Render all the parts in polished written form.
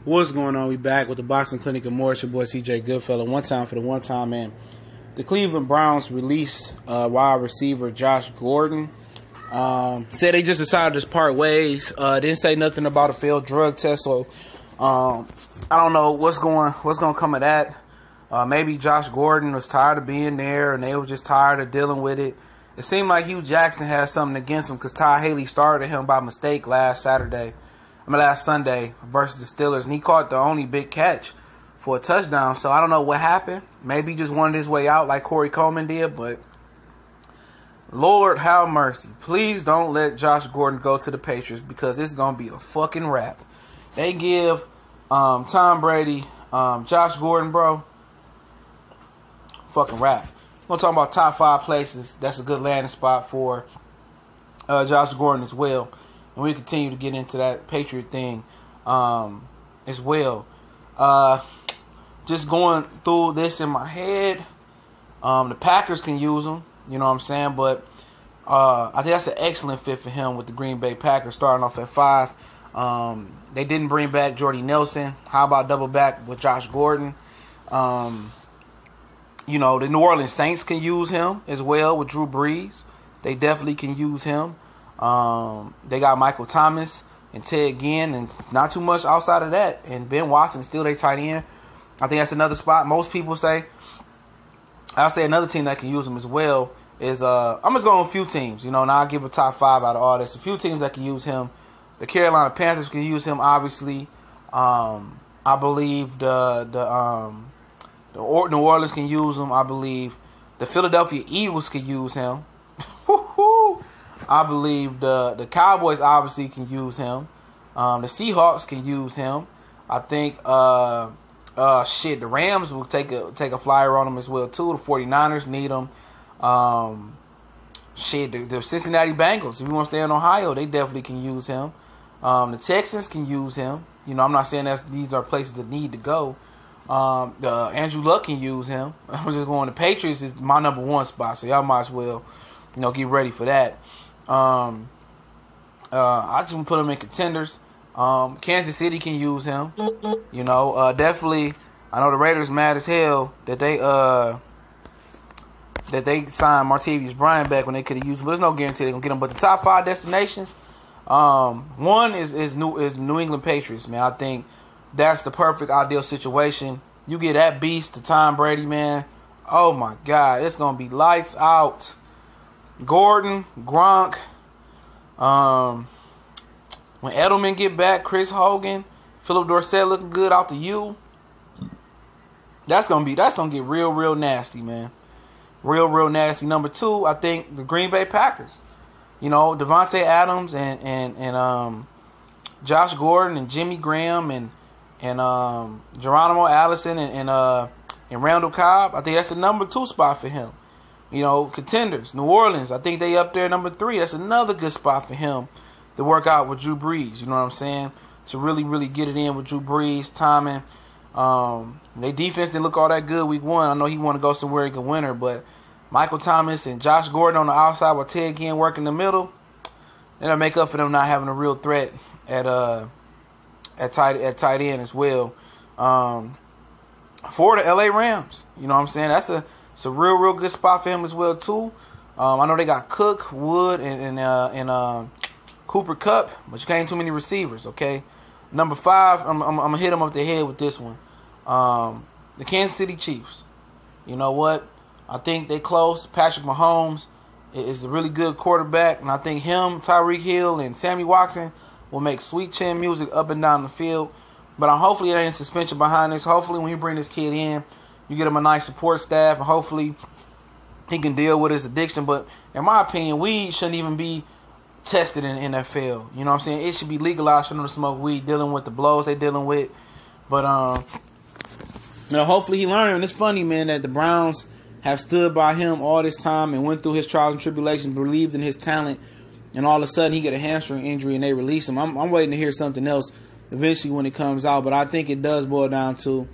What's going on? We back with the Boxing Clinic and more. It's your boy CJ Goodfellow. One time for the one time, man. The Cleveland Browns released wide receiver Josh Gordon. Said they just decided to part ways. Didn't say nothing about a failed drug test, so I don't know what's going to come of that. Maybe Josh Gordon was tired of being there, and they were just tired of dealing with it. It seemed like Hugh Jackson had something against him because Ty Haley started him by mistake last Sunday versus the Steelers, and he caught the only big catch for a touchdown. So I don't know what happened. Maybe he just wanted his way out like Corey Coleman did, but Lord have mercy. Please don't let Josh Gordon go to the Patriots because it's going to be a fucking wrap. They give Tom Brady, Josh Gordon, bro, fucking wrap. We're going to talk about top 5 places. That's a good landing spot for Josh Gordon as well. And we continue to get into that Patriot thing as well. Just going through this in my head, the Packers can use him, you know what I'm saying? But I think that's an excellent fit for him with the Green Bay Packers starting off at 5. They didn't bring back Jordy Nelson. How about double back with Josh Gordon? The New Orleans Saints can use him as well with Drew Brees. They definitely can use him. They got Michael Thomas and Ted Ginn, and not too much outside of that. And Ben Watson still their tight end. I think that's another spot. Most people say. I'll say another team that can use him as well is I'm just going with a few teams. Now I'll give a top 5 out of all this. A few teams that can use him. The Carolina Panthers can use him, obviously. I believe the New Orleans can use him. I believe the Philadelphia Eagles can use him. I believe the Cowboys obviously can use him. The Seahawks can use him. I think the Rams will take a flyer on him as well too. The 49ers need him. The Cincinnati Bengals, if you want to stay in Ohio, they definitely can use him. The Texans can use him. I'm not saying these are places that need to go. Andrew Luck can use him. I'm just going. The Patriots is my number 1 spot, so y'all might as well, get ready for that. I just want to put him in contenders. Kansas City can use him. Definitely. I know the Raiders mad as hell that they signed Martavis Bryant back when they could have used him. But there's no guarantee they're gonna get him. But the top 5 destinations, one is New England Patriots. Man, I think that's the perfect ideal situation. You get that beast to Tom Brady, man. Oh my God, it's gonna be lights out. Gordon, Gronk, when Edelman get back, Chris Hogan, Philip Dorsett looking good out the U. That's gonna get real nasty, man. Real nasty. Number 2, I think the Green Bay Packers. Devontae Adams and Josh Gordon and Jimmy Graham and Geronimo Allison and Randall Cobb. I think that's the number 2 spot for him. Contenders, New Orleans, I think they up there number 3. That's another good spot for him to work out with Drew Brees. You know what I'm saying? To really get it in with Drew Brees, timing. Their defense didn't look all that good week 1. I know he want to go somewhere he can win her, but Michael Thomas and Josh Gordon on the outside with Ted Ginn working the middle, that'll make up for them not having a real threat at tight end as well. For the LA Rams, you know what I'm saying? It's a real good spot for him as well too. I know they got Cook, Wood, and Cooper Kupp, but you can't too many receivers. Okay, number 5, I'm gonna hit him up the head with this one. The Kansas City Chiefs. You know what? I think they close. Patrick Mahomes is a really good quarterback, and I think him, Tyreek Hill, and Sammy Watson will make sweet chin music up and down the field. But hopefully there ain't suspension behind this. Hopefully when you bring this kid in, you get him a nice support staff, and hopefully he can deal with his addiction. But in my opinion, weed shouldn't even be tested in the NFL. You know what I'm saying? It should be legalized for them to smoke weed, dealing with the blows they're dealing with. But hopefully he learned. And it's funny, man, that the Browns have stood by him all this time and went through his trials and tribulations, believed in his talent, and all of a sudden he get a hamstring injury and they release him. I'm waiting to hear something else eventually when it comes out, but I think it does boil down to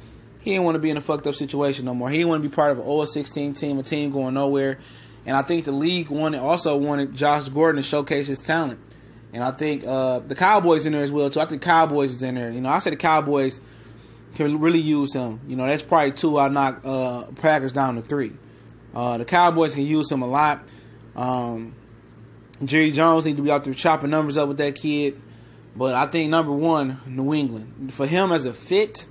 he didn't want to be in a fucked up situation no more. He didn't want to be part of an 0-16 team, a team going nowhere. And I think the league also wanted Josh Gordon to showcase his talent. And I think the Cowboys in there as well, too. I think Cowboys is in there. You know, I said the Cowboys can really use him. You know, that's probably 2. I knock Packers down to 3. The Cowboys can use him a lot. Jerry Jones need to be out there chopping numbers up with that kid. But I think number 1, New England. For him as a fit,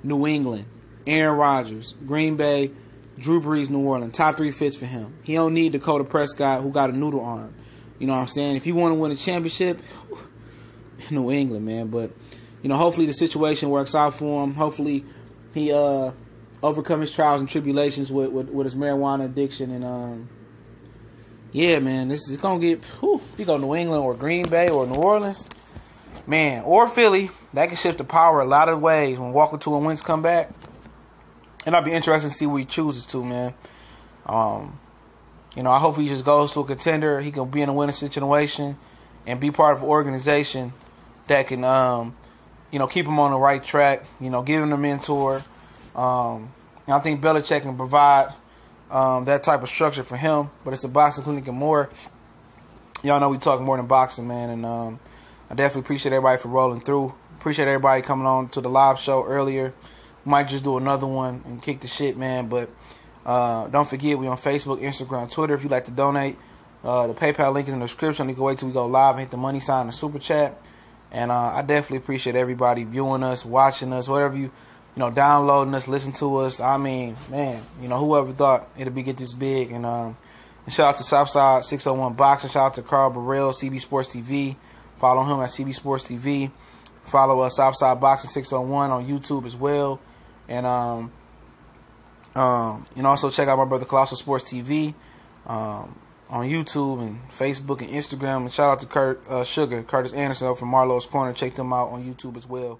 New England. Aaron Rodgers, Green Bay, Drew Brees, New Orleans. Top 3 fits for him. He don't need Dakota Prescott, who got a noodle arm. You know what I'm saying? If you want to win a championship, New England, man. But, you know, hopefully the situation works out for him. Hopefully he overcome his trials and tribulations with his marijuana addiction. And, yeah, man, this is going to get, if you go New England or Green Bay or New Orleans, man, or Philly, that can shift the power a lot of ways when Walker 2 and Wentz come back. And I'll be interested to see where he chooses to, man. You know, I hope he just goes to a contender. He can be in a winning situation and be part of an organization that can, you know, keep him on the right track. You know, give him a mentor. And I think Belichick can provide that type of structure for him. But it's a boxing clinic and more. Y'all know we talk more than boxing, man. And I definitely appreciate everybody for rolling through. Appreciate everybody coming on to the live show earlier. Might just do another one and kick the shit, man. But don't forget, we on Facebook, Instagram, Twitter. If you'd like to donate, the PayPal link is in the description. You can wait till we go live and hit the money sign and super chat. And I definitely appreciate everybody viewing us, watching us, whatever you know, downloading us, listening to us. I mean, man, you know, whoever thought it'd be get this big. And shout out to Southside 601 Boxing. Shout out to Carl Burrell, CB Sports TV. Follow him at CB Sports TV. Follow us Southside Boxing 601 on YouTube as well. And also check out my brother Colossal Sports TV on YouTube and Facebook and Instagram. And shout out to Curtis Anderson from Marlowe's Corner. Check them out on YouTube as well.